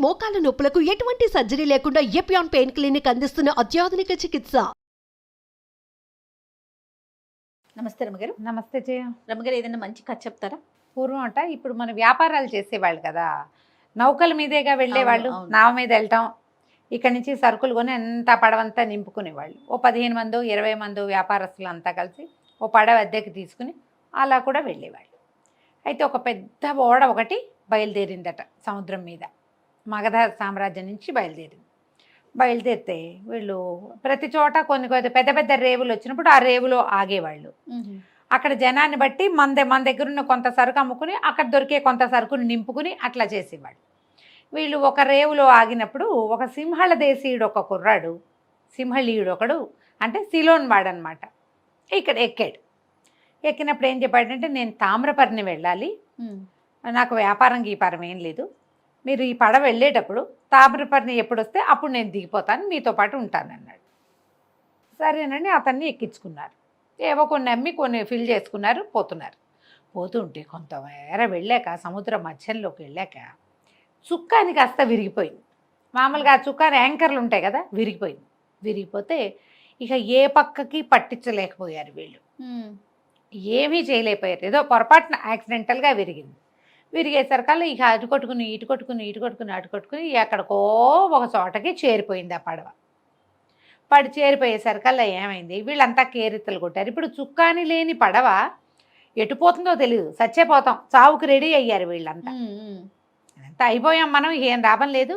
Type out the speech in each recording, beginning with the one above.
మోకాల నొప్పులకు ఎటువంటి సర్జరీ లేకుండా ఎపియాన్ పెయిన్ క్లినిక్ అందిస్తున్న అత్యాధునిక చికిత్స. నమస్తే రమగారు. నమస్తే జయ. రమగారు, ఏదైనా మంచి కథ చెప్తారా? పూర్వం అంట ఇప్పుడు మన వ్యాపారాలు చేసేవాళ్ళు కదా, నౌకల మీదేగా వెళ్ళేవాళ్ళు. అవును, అవును. నావ మీద వెళ్ళటం, ఇక్కడి నుంచి సరుకులు కొని అంత పడవంతా నింపుకునేవాళ్ళు. ఓ 15 మందో 20 మందో వ్యాపారస్తులు అంతా కలిసి ఓ పడవ అద్దెకి తీసుకుని అలా కూడా వెళ్ళేవాళ్ళు. అయితే ఒక పెద్ద ఓడ ఒకటి బయలుదేరిందట సముద్రం మీద. మగధ సామ్రాజ్యం నుంచి బయలుదేరితే వీళ్ళు ప్రతి చోట కొన్ని పెద్ద పెద్ద రేవులు వచ్చినప్పుడు ఆ రేవులో ఆగేవాళ్ళు. అక్కడ జనాన్ని బట్టి మన దగ్గర ఉన్న కొంత సరుకు అమ్ముకుని అక్కడ దొరికే కొంత సరుకుని నింపుకుని అట్లా చేసేవాళ్ళు. వీళ్ళు ఒక రేవులో ఆగినప్పుడు ఒక సింహళ దేశీయుడు ఒక కుర్రాడు, సింహళీయుడు ఒకడు, అంటే సిలోన్ వాడనమాట, ఇక్కడ ఎక్కాడు. ఎక్కినప్పుడు ఏం చెప్పాడంటే, నేను తామ్రపర్ణి వెళ్ళాలి, నాకు వ్యాపారం గీపారం ఏం లేదు, మీరు ఈ పడవ వెళ్ళేటప్పుడు తామ్రపర్ణి ఎప్పుడు వస్తే అప్పుడు నేను దిగిపోతాను, మీతో పాటు ఉంటానన్నాడు. సరేనండి, అతన్ని ఎక్కించుకున్నారు. ఏవో కొన్ని అమ్మి కొన్ని ఫిల్ చేసుకున్నారు, పోతుంటే కొంతమేర వెళ్ళాక సముద్ర మధ్యంలోకి వెళ్ళాక చుక్కాని కాస్త విరిగిపోయింది. మామూలుగా ఆ చుక్కాని యాంకర్లు ఉంటాయి కదా, విరిగిపోతే ఇక ఏ పక్కకి పట్టించలేకపోయారు వీళ్ళు, ఏమీ చేయలేకపోయారు. ఏదో పొరపాటున యాక్సిడెంటల్గా విరిగేసరికల్లా ఇక అటు కొట్టుకుని ఎక్కడికో ఒక చోటకి చేరిపోయింది ఆ పడవ. చేరిపోయేసరికల్లా ఏమైంది, వీళ్ళంతా కేరెత్తలు కొట్టారు. ఇప్పుడు చుక్కాని లేని పడవ ఎటు పోతుందో తెలియదు, సచ్చేపోతాం, చావుకు రెడీ అయ్యారు వీళ్ళంతా. అంతా అయిపోయాం మనం, ఏం లాభం లేదు,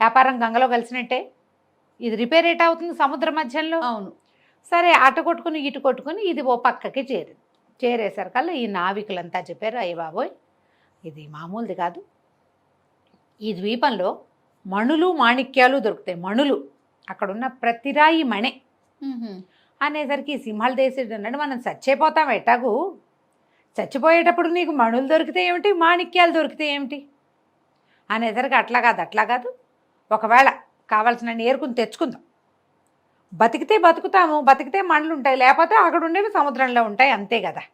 వ్యాపారం గంగలో కలిసినట్టే, ఇది రిపేర్ ఎట్ అవుతుంది సముద్ర మధ్యంలో. అవును. సరే అటు కొట్టుకుని ఇది ఓ పక్కకి చేరేసరికల్లా ఈ నావికులంతా చెప్పారు, అయ్య బాబోయ్ ఇది మామూలుది కాదు, ఈ ద్వీపంలో మణులు మాణిక్యాలు దొరుకుతాయి, మణులు అక్కడున్న ప్రతి రాయి మణే అనేసరికి సింహళ దేశుడు అన్నాడు, మనం చచ్చిపోతాం ఎట్టాగు, చచ్చిపోయేటప్పుడు నీకు మణులు దొరికితే ఏమిటి, మాణిక్యాలు దొరికితే ఏమిటి అనేసరికి అట్లా కాదు, ఒకవేళ కావాల్సిన ఏరుకుని తెచ్చుకుందాం, బతికితే బతుకుతాము, బతికితే మణులు ఉంటాయి, లేకపోతే అక్కడ ఉండేవి సముద్రంలో ఉంటాయి, అంతే కదా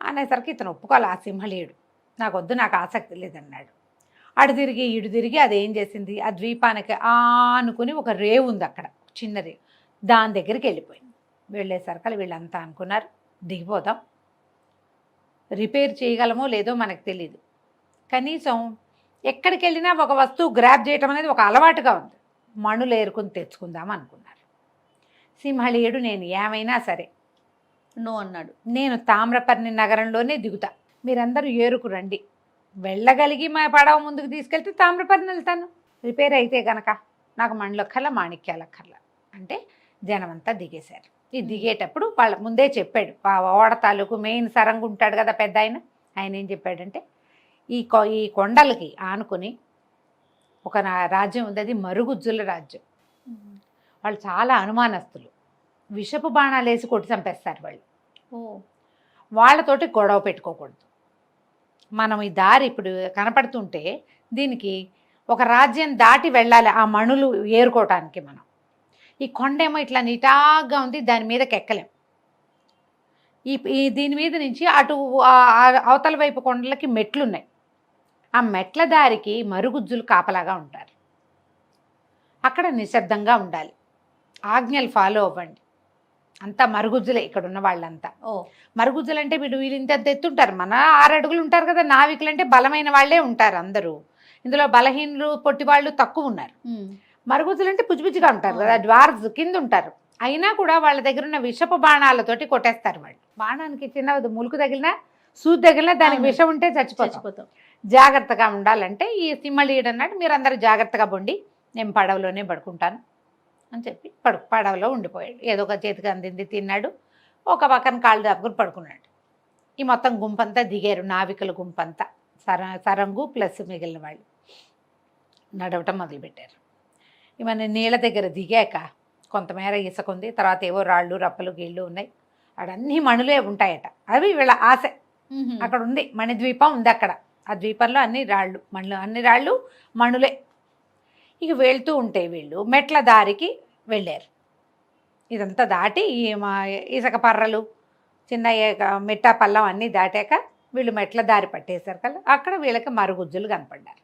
అనేసరికి ఇతను ఒప్పుకోవాలి. ఆ సింహళీయుడు, నాకొద్దు, నాకు ఆసక్తి లేదన్నాడు. అటు తిరిగి ఇటు తిరిగి అదేం చేసింది, ఆ ద్వీపానికి అనుకుని ఒక రేవు ఉంది అక్కడ, చిన్న రేవు, దాని దగ్గరికి వెళ్ళిపోయింది. వెళ్ళేసరికి వీళ్ళంతా అనుకున్నారు, దిగిపోదాం, రిపేర్ చేయగలమో లేదో మనకు తెలీదు, కనీసం ఎక్కడికి వెళ్ళినా ఒక వస్తువు గ్రాప్ చేయటం అనేది ఒక అలవాటుగా ఉంది, మణులు ఏరుకుని తెచ్చుకుందాం అనుకున్నారు. సింహళీయుడు, నేను ఏమైనా సరే నో అన్నాడు, నేను తామ్రపర్ణి నగరంలోనే దిగుతా, మీరందరూ ఏరుకు రండి, వెళ్ళగలిగి మా పడవ ముందుకు తీసుకెళ్తే తామ్రపర్ణి వెళ్తాను, రిపేర్ అయితే గనక నాకు మణులక్కర్లా మాణిక్యాలక్కర్లా అంటే జనమంతా దిగేశారు. ఈ దిగేటప్పుడు వాళ్ళ ముందే చెప్పాడు, ఆ ఓడ తాలూకు మెయిన్ సరంగు ఉంటాడు కదా పెద్ద ఆయన ఏం చెప్పాడంటే, ఈ కొండలకి ఆనుకొని ఒక రాజ్యం ఉంది, అది మరుగుజ్జుల రాజ్యం. వాళ్ళు చాలా అనుమానస్తులు, విషపు బాణాలు వేసి కొట్టి చంపేస్తారు వాళ్ళు, వాళ్ళతోటి గొడవ పెట్టుకోకూడదు. మనం ఈ దారి ఇప్పుడు కనపడుతుంటే దీనికి ఒక రాజ్యం దాటి వెళ్ళాలి ఆ మణులు ఏరుకోవటానికి. మనం ఈ కొండేమో ఇట్లా నిటాగ్గా ఉంది, దాని మీదకి ఎక్కలేం, దీని మీద నుంచి అటు అవతల వైపు కొండలకి మెట్లున్నాయి, ఆ మెట్ల దారికి మరుగుజ్జులు కాపలాగా ఉంటారు, అక్కడ నిశ్శబ్దంగా ఉండాలి, ఆజ్ఞలు ఫాలో అవ్వండి, అంతా మరుగుజ్జులే ఇక్కడ ఉన్న వాళ్ళంతా. మరుగుజ్జులు అంటే వీళ్ళు ఇంత ఎత్తుంటారు, మన 6 అడుగులు ఉంటారు కదా, నావికులు అంటే బలమైన వాళ్ళే ఉంటారు అందరూ, ఇందులో బలహీనులు పొట్టి వాళ్ళు తక్కువ ఉన్నారు. మరుగుజ్జులు అంటే పుచ్చిపుచ్చిగా ఉంటారు కదా, డ్వార్స్ కింద ఉంటారు, అయినా కూడా వాళ్ళ దగ్గర ఉన్న విషపు బాణాలతోటి కొట్టేస్తారు వాళ్ళు. బాణానికి చిన్న ములుకు తగిలినా సూది తగిలినా దానికి విషం ఉంటే చచ్చిపోతాం, జాగ్రత్తగా ఉండాలంటే ఈ సింహళీయుడు అన్నట్టు మీరందరూ జాగ్రత్తగా పొండి, నేను పడవలోనే పడుకుంటాను అని చెప్పి పడవలో ఉండిపోయాడు. ఏదో ఒక చేతికి అందింది తిన్నాడు, ఒక పక్కన కాళ్ళు దాపుకుని పడుకున్నాడు. ఈ మొత్తం గుంపంతా దిగారు, నావికుల గుంపంతా, సరంగు ప్లస్ మిగిలిన వాళ్ళు నడవటం మొదలుపెట్టారు. ఇవన్నీ నీళ్ళ దగ్గర దిగాక కొంతమేర ఇసుకుంది, తర్వాత ఏవో రాళ్ళు రప్పలు గీళ్ళు ఉన్నాయి, అడన్నీ మణులే ఉంటాయట, అవి వీళ్ళ ఆశ. అక్కడ ఉంది మణిద్వీపం ఉంది, అక్కడ ఆ ద్వీపంలో అన్ని రాళ్ళు మణులే. ఇక వెళ్తూ ఉంటే వీళ్ళు మెట్ల దారికి వెళ్ళారు. ఇదంతా దాటి ఇసుక పర్రలు చిన్న మిట్టా పల్లం అన్నీ దాటాక వీళ్ళు మెట్ల దారి పట్టేసరికి అక్కడ వీళ్ళకి మరుగుజ్జులు కనపడ్డారు.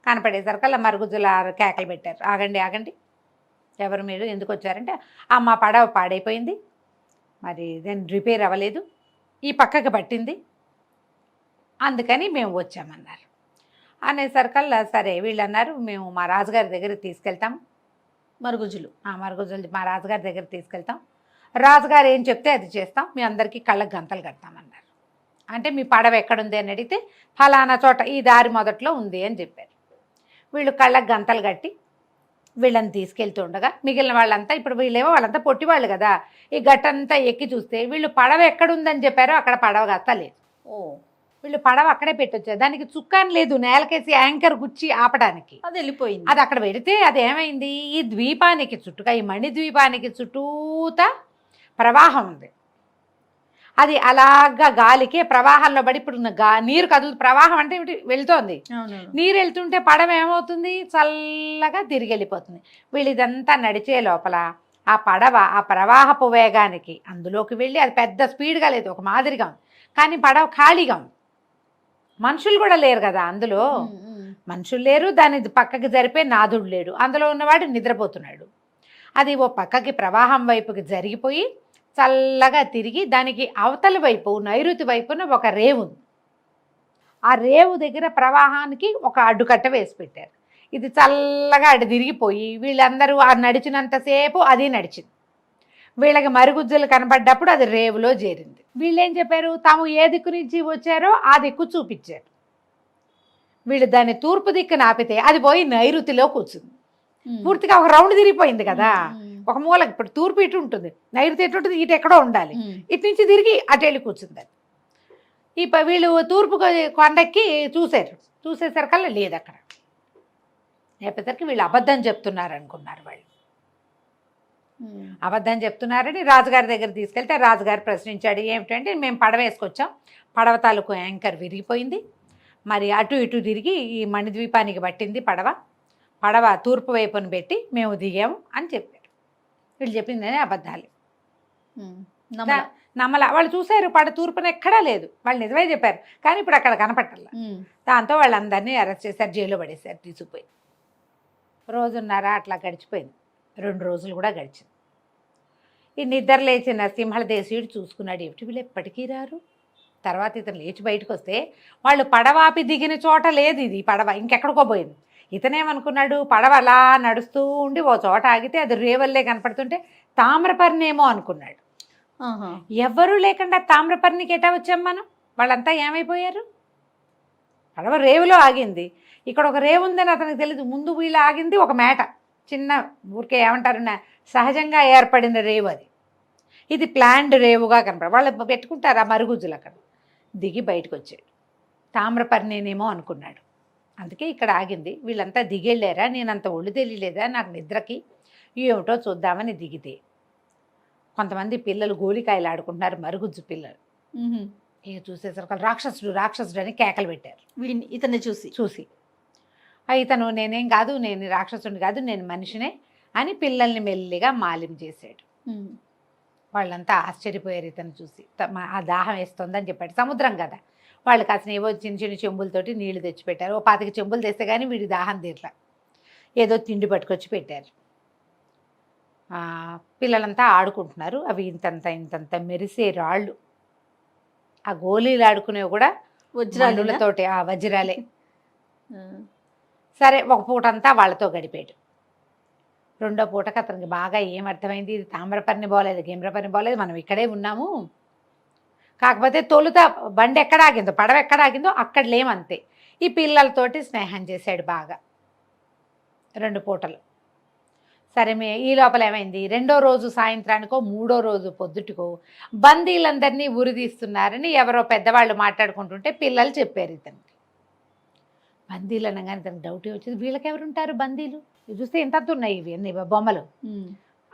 కనపడేసరికల్లా మరుగుజ్జుల కేకలు పెట్టారు, ఆగండి ఆగండి, ఎవరు మీరు, ఎందుకు వచ్చారంటే మా పడవ పాడైపోయింది, మరి దాన్ని రిపేర్ అవ్వలేదు, ఈ పక్కకి పట్టింది, అందుకని మేము వచ్చామన్నారు. అనేసరికల్లా సరే వీళ్ళు అన్నారు, మేము మా రాజుగారి దగ్గరికి తీసుకెళ్తాం, మరుగుజ్జులు. మరుగుజ్జులు మా రాజుగారి దగ్గర తీసుకెళ్తాం, రాజుగారు ఏం చెప్తే అది చేస్తాం, మీ అందరికీ కళ్ళకు గంతలు కడతామన్నారు. అంటే మీ పడవ ఎక్కడుంది అని అడిగితే ఫలానా చోట ఈ దారి మొదట్లో ఉంది అని చెప్పారు. వీళ్ళు కళ్ళకు గంతలు కట్టి వీళ్ళని తీసుకెళ్తుండగా మిగిలిన వాళ్ళంతా, ఇప్పుడు వీళ్ళేమో వాళ్ళంతా పొట్టివాళ్ళు కదా, ఈ గట్టంతా ఎక్కి చూస్తే వీళ్ళు పడవ ఎక్కడుందని చెప్పారో అక్కడ పడవ గత్త లేదు. ఓ, వీళ్ళు పడవ అక్కడే పెట్టొచ్చారు, దానికి చుక్కాని లేదు, నేలకేసి యాంకర్ గుచ్చి ఆపడానికి. అది వెళ్ళిపోయింది. అది అక్కడ పెడితే అది ఏమైంది, ఈ ద్వీపానికి చుట్టుగా, ఈ మణి ద్వీపానికి చుట్టూతా ప్రవాహం ఉంది. అది అలాగా గాలికే ప్రవాహంలో పడి, ఇప్పుడు నీరు కదులు, ప్రవాహం అంటే వెళ్తోంది, నీరు వెళ్తుంటే పడవ ఏమవుతుంది, చల్లగా తిరిగి వెళ్ళిపోతుంది. వీళ్ళు ఇదంతా నడిచే లోపల ఆ పడవ ఆ ప్రవాహపు వేగానికి అందులోకి వెళ్ళి, అది పెద్ద స్పీడ్గా లేదు, ఒక మాదిరిగా ఉంది, కానీ పడవ ఖాళీగా ఉంది, మనుషులు కూడా లేరు కదా అందులో, మనుషులు లేరు, దాని పక్కకి జరిపే నాదుడు లేడు, అందులో ఉన్నవాడు నిద్రపోతున్నాడు. అది ఓ పక్కకి ప్రవాహం వైపుకి జరిగిపోయి చల్లగా తిరిగి దానికి అవతలి వైపు నైరుతి వైపున ఒక రేవు ఉంది. ఆ రేవు దగ్గర ప్రవాహానికి ఒక అడ్డుకట్ట వేసి పెట్టారు. ఇది చల్లగా అటు తిరిగిపోయి వీళ్ళందరూ ఆ నడిచినంతసేపు అది నడిచింది. వీళ్ళకి మరుగుజ్జులు కనబడ్డప్పుడు అది రేవులో చేరింది. వీళ్ళు ఏం చెప్పారు, తాము ఏ దిక్కు నుంచి వచ్చారో ఆ దిక్కు చూపించారు. వీళ్ళు దాన్ని తూర్పు దిక్కున ఆపితే అది పోయి నైరుతిలో కూర్చుంది. పూర్తిగా ఒక రౌండ్ తిరిగిపోయింది కదా, ఒక మూల. ఇప్పుడు తూర్పు ఇటు ఉంటుంది, నైరుతి ఎటు ఉంటుంది, ఇటు ఎక్కడో ఉండాలి, ఇటు నుంచి తిరిగి అటు వెళ్ళి కూర్చుంది. వీళ్ళు తూర్పు కొండెక్కి చూసేసరికల్లా లేదు అక్కడ. లేకపోతే వీళ్ళు అబద్ధం చెప్తున్నారు అనుకున్నారు. వాళ్ళు అబద్ధం చెప్తున్నారని రాజుగారి దగ్గర తీసుకెళ్తే రాజుగారు ప్రశ్నించాడు, ఏమిటంటే మేము పడవ వేసుకొచ్చాం, పడవ తాలూకు యాంకర్ విరిగిపోయింది, మరి అటు ఇటు తిరిగి ఈ మణిద్వీపానికి పట్టింది పడవ తూర్పు వైపును పెట్టి మేము దిగాము అని చెప్పారు. వీళ్ళు చెప్పిందని అబద్ధాలు. నమ్మల. వాళ్ళు చూశారు పడ తూర్పున ఎక్కడా లేదు, వాళ్ళు నిజమే చెప్పారు, కానీ ఇప్పుడు అక్కడ కనపట్టాల. దాంతో వాళ్ళందరినీ అరెస్ట్ చేశారు, జైల్లో పడేశారు, తీసుకుపోయి. రోజున్నర అట్లా గడిచిపోయింది, 2 రోజులు కూడా గడిచింది. ఈ నిద్ర లేచిన సింహళ దేశీయుడు చూసుకున్నాడు, ఏమిటి వీళ్ళు ఎప్పటికీ రారు. తర్వాత ఇతను లేచి బయటకు వస్తే వాళ్ళు పడవాపి దిగిన చోట లేదు, ఇది పడవ ఇంకెక్కడికో పోయింది. ఇతనేమనుకున్నాడు, పడవ అలా నడుస్తూ ఉండి ఓ చోట ఆగితే అది రేవల్లే కనపడుతుంటే తామ్రపర్ణేమో అనుకున్నాడు. ఎవరు లేకుండా తామ్రపర్ణికి ఎటా వచ్చాం మనం, వాళ్ళంతా ఏమైపోయారు. పడవ రేవులో ఆగింది, ఇక్కడ ఒక రేవు ఉందని అతనికి తెలియదు. ముందు వీళ్ళు ఆగింది ఒక మేట, చిన్న ఊరికే ఏమంటారు సహజంగా ఏర్పడిన రేవు అది. ఇది ప్లాండ్ రేవుగా కనపడ, వాళ్ళు పెట్టుకుంటారు ఆ మరుగుజ్జులు. అక్కడ దిగి బయటకు వచ్చాడు, తామ్రపర్ణేనేమో అనుకున్నాడు, అందుకే ఇక్కడ ఆగింది. వీళ్ళంతా దిగెళ్ళారా, నేను అంత ఒళ్ళు తెలియలేదా నాకు నిద్రకి, ఏమిటో చూద్దామని దిగితే కొంతమంది పిల్లలు గోలికాయలు ఆడుకుంటున్నారు, మరుగుజ్జు పిల్లలు. ఇక చూసేసరికి రాక్షసుడు అని కేకలు పెట్టారు. ఇతన్ని చూసి ఇతను నేనేం కాదు, నేను రాక్షసుడిని కాదు, నేను మనిషినే అని పిల్లల్ని మెల్లిగా మాలిం చేశాడు. వాళ్ళంతా ఆశ్చర్యపోయారు ఇతను చూసి. ఆ దాహం వేస్తుందని చెప్పాడు, సముద్రం కదా, వాళ్ళు కాసిన ఏవో చిన్న చిన్న చెంబులతోటి నీళ్లు తెచ్చిపెట్టారు. ఓ 25 చెంబులు తెస్తే కానీ వీడి దాహం తీర్లా, ఏదో తిండి పట్టుకొచ్చి పెట్టారు. పిల్లలంతా ఆడుకుంటున్నారు, అవి ఇంతంత మెరిసే రాళ్ళు, ఆ గోళీలు ఆడుకునేవి కూడా వజ్రాలతోటి, ఆ వజ్రాలే. సరే ఒక పూటంతా వాళ్ళతో గడిపాడు. రెండో పూటకి అతనికి బాగా ఏమర్థమైంది, ఇది తామ్రపర్ణి బాగోలేదు, గేమ్రపర్ణి బాగోలేదు, మనం ఇక్కడే ఉన్నాము. కాకపోతే తొలుత బండి ఎక్కడ ఆగిందో, పడవ ఎక్కడ ఆగిందో అక్కడ లేమంతే. ఈ పిల్లలతోటి స్నేహం చేశాడు బాగా 2 పూటలు. సరే ఈ లోపల ఏమైంది, 2వ రోజు సాయంత్రానికో 3వ రోజు పొద్దుటికో బందీలందరినీ ఉరిదీస్తున్నారని ఎవరో పెద్దవాళ్ళు మాట్లాడుకుంటుంటే పిల్లలు చెప్పారు ఇతనికి. బందీలు అనగానే ఇతనికి డౌట్ వచ్చింది, వీళ్ళకెవరుంటారు బందీలు, చూస్తే ఇంత ఉన్నాయి ఇవి అన్ని బొమ్మలు.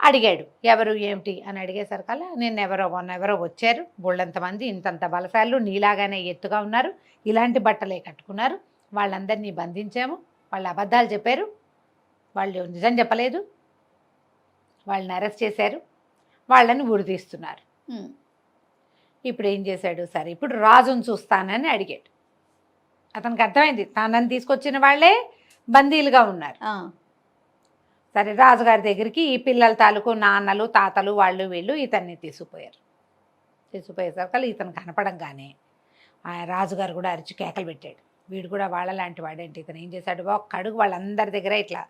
అడిగాడు ఎవరు ఏమిటి అని అడిగేసరికల్లా ఎవరో వచ్చారు, బోళ్ళంతమంది, ఇంతంత బలశాలు, నీలాగానే ఎత్తుగా ఉన్నారు, ఇలాంటి బట్టలే కట్టుకున్నారు, వాళ్ళందరినీ బంధించాము, వాళ్ళు అబద్ధాలు చెప్పారు, వాళ్ళు నిజం చెప్పలేదు, వాళ్ళని అరెస్ట్ చేశారు, వాళ్ళని ఉరిదీస్తున్నారు. ఇప్పుడు ఏం చేశాడు, సరే ఇప్పుడు రాజును చూస్తానని అడిగాడు. అతనికి అర్థమైంది, తనని తీసుకొచ్చిన వాళ్ళే బందీలుగా ఉన్నారు. ఆ, సరే రాజుగారి దగ్గరికి ఈ పిల్లల తాలూకు నాన్నలు తాతలు వాళ్ళు వీళ్ళు ఇతన్ని తీసుకుపోయేసరికి ఇతను కనపడంగానే ఆ రాజుగారు కూడా అరిచి కేకలు పెట్టాడు. వీడు కూడా వాళ్ళలాంటి వాడేంటి, ఇతను ఏం చేశాడు, ఒక్క అడుగు వాళ్ళందరి దగ్గర ఇట్లా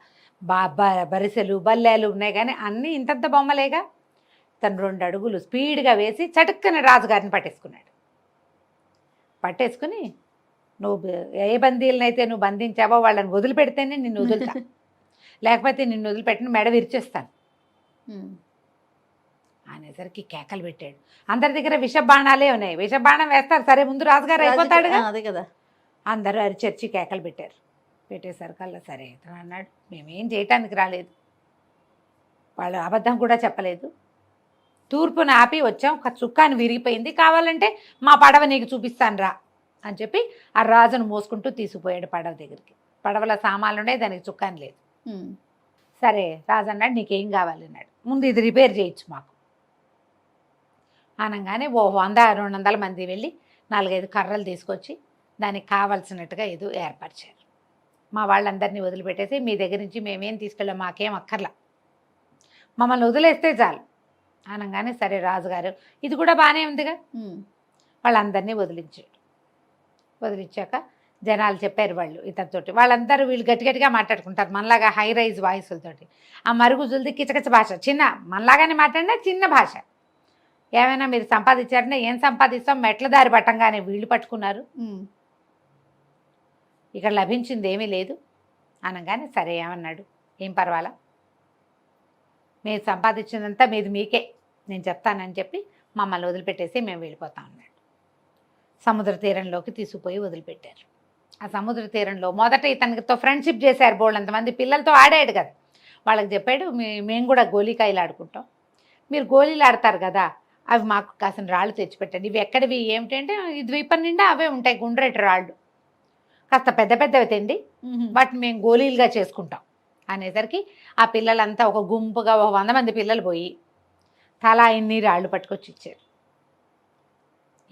బరిసెలు బల్లెలు ఉన్నాయి కానీ అన్నీ ఇంతంత బొమ్మలేగా. తను 2 అడుగులు స్పీడ్గా వేసి చటుక్కన రాజుగారిని పట్టేసుకుని నువ్వు ఏ బందీలనైతే నువ్వు బంధించావో వాళ్ళని వదిలిపెడితేనే నిన్ను వదులుతా, లేకపోతే నిన్ను వదిలిపెట్టిన మెడ విరిచేస్తాను అనేసరికి కేకలు పెట్టాడు. అందరి దగ్గర విషబాణాలే ఉన్నాయి. విషబాణం వేస్తారు, సరే ముందు రాజుగారు అయిపోతాడుగా. అదే కదా. అందరూ అరిచర్చి కేకలు పెట్టేసరికల్లా సరే ఇతను అన్నాడు, మేమేం చేయటానికి రాలేదు, వాళ్ళు అబద్ధం కూడా చెప్పలేదు, తూర్పున ఆపి వచ్చాం, ఒక చుక్కాని విరిగిపోయింది, కావాలంటే మా పడవ నీకు చూపిస్తాను రా అని చెప్పి ఆ రాజును మోసుకుంటూ తీసుకుపోయాడు పడవ దగ్గరికి. పడవల సామాన్లు ఉన్నాయి, దానికి చుక్కాని లేదు. సరే రాజు అన్నాడు, నీకేం కావాలి అన్నాడు. ముందు ఇది రిపేర్ చేయొచ్చు మాకు అనగానే 100-200 మంది వెళ్ళి 4-5 కర్రలు తీసుకొచ్చి దానికి కావాల్సినట్టుగా ఏదో ఏర్పరిచారు. మా వాళ్ళందరినీ వదిలిపెట్టేసి మీ దగ్గర నుంచి మేమేం తీసుకెళ్ళాం, మాకేం అక్కర్లా, మమ్మల్ని వదిలేస్తే చాలు అనగానే సరే రాజుగారు ఇది కూడా బాగానే ఉందిగా, వాళ్ళందరినీ వదిలించాక జనాలు చెప్పారు వాళ్ళు ఇతనితోటి, వాళ్ళందరూ వీళ్ళు గట్టిగా మాట్లాడుకుంటారు మనలాగా హై రైజ్ వాయిస్లతోటి. ఆ మరుగుజులది కిచకిచ భాష, చిన్న మనలాగానే మాట్లాడినా చిన్న భాష. ఏమైనా మీరు సంపాదించారంటే ఏం సంపాదిస్తాం, మెట్ల దారి పట్టంగానే వీళ్ళు పట్టుకున్నారు, ఇక్కడ లభించింది ఏమీ లేదు అనగానే సరే ఏమన్నాడు, ఏం పర్వాలా, మీరు సంపాదించినంతా మీకే నేను చెప్తానని చెప్పి మమ్మల్ని వదిలిపెట్టేసి మేము వెళ్ళిపోతాం అన్నాడు. సముద్ర తీరంలోకి తీసుకుపోయి వదిలిపెట్టారు. ఆ సముద్ర తీరంలో మొదట ఇతనితో ఫ్రెండ్షిప్ చేశారు, బోళ్ళంతమంది పిల్లలతో ఆడాడు కదా, వాళ్ళకి చెప్పాడు మేము కూడా గోళీకాయలు ఆడుకుంటాం, మీరు గోళీలు ఆడతారు కదా, అవి మాకు కాసిన రాళ్ళు తెచ్చిపెట్టండి, ఇవి ఎక్కడివి ఏమిటంటే ఈ ద్వీపం నిండా అవే ఉంటాయి గుండ్రటి రాళ్ళు, కాస్త పెద్దవి తిండి, వాటిని మేము గోళీలుగా చేసుకుంటాం అనేసరికి ఆ పిల్లలంతా ఒక గుంపుగా 100 మంది పిల్లలు పోయి తలా ఎన్ని రాళ్ళు పట్టుకొచ్చి ఇచ్చారు.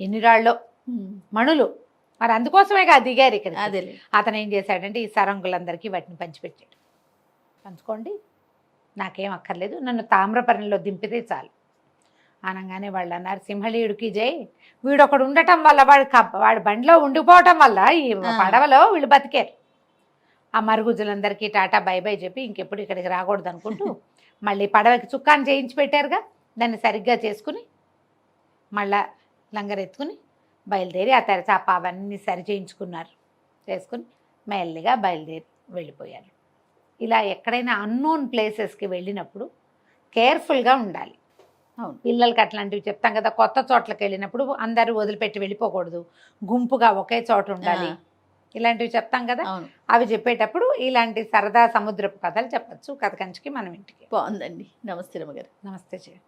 ఎన్ని రాళ్ళు మణులు, మరి అందుకోసమే కదా దిగారు ఇక్కడ. అతను ఏం చేశాడంటే ఈ సరంగులందరికీ వాటిని పంచిపెట్టాడు, పంచుకోండి నాకేం అక్కర్లేదు, నన్ను తామ్రపర్ణిలో దింపితే చాలు అనగానే వాళ్ళు అన్నారు, సింహళీయుడికి జై, వీడు ఒకడు ఉండటం వల్ల వాడు బండిలో ఉండిపోవటం వల్ల ఈ పడవలో వీళ్ళు బతికారు. ఆ మరుగుజులందరికీ టాటా బై బై చెప్పి ఇంకెప్పుడు ఇక్కడికి రాకూడదు అనుకుంటూ మళ్ళీ పడవకి చుక్కాన్ని చేయించి పెట్టారుగా, దాన్ని సరిగ్గా చేసుకుని మళ్ళా లంగరెత్తుకుని బయలుదేరి ఆ తెరచాప అవన్నీ సరి చేసుకుని మెల్లిగా బయలుదేరి వెళ్ళిపోయారు. ఇలా ఎక్కడైనా అన్నోన్ ప్లేసెస్కి వెళ్ళినప్పుడు కేర్ఫుల్గా ఉండాలి. అవును, పిల్లలకి అట్లాంటివి చెప్తాం కదా, కొత్త చోట్లకి వెళ్ళినప్పుడు అందరూ వదిలిపెట్టి వెళ్ళిపోకూడదు, గుంపుగా ఒకే చోట ఉండాలి, ఇలాంటివి చెప్తాం కదా. అవి చెప్పేటప్పుడు ఇలాంటి సరదా సముద్రపు కథలు చెప్పచ్చు కథ కంచికి మనం ఇంటికి. బాగుందండి. నమస్తే రమ్మగారు. నమస్తే చెయ్యి.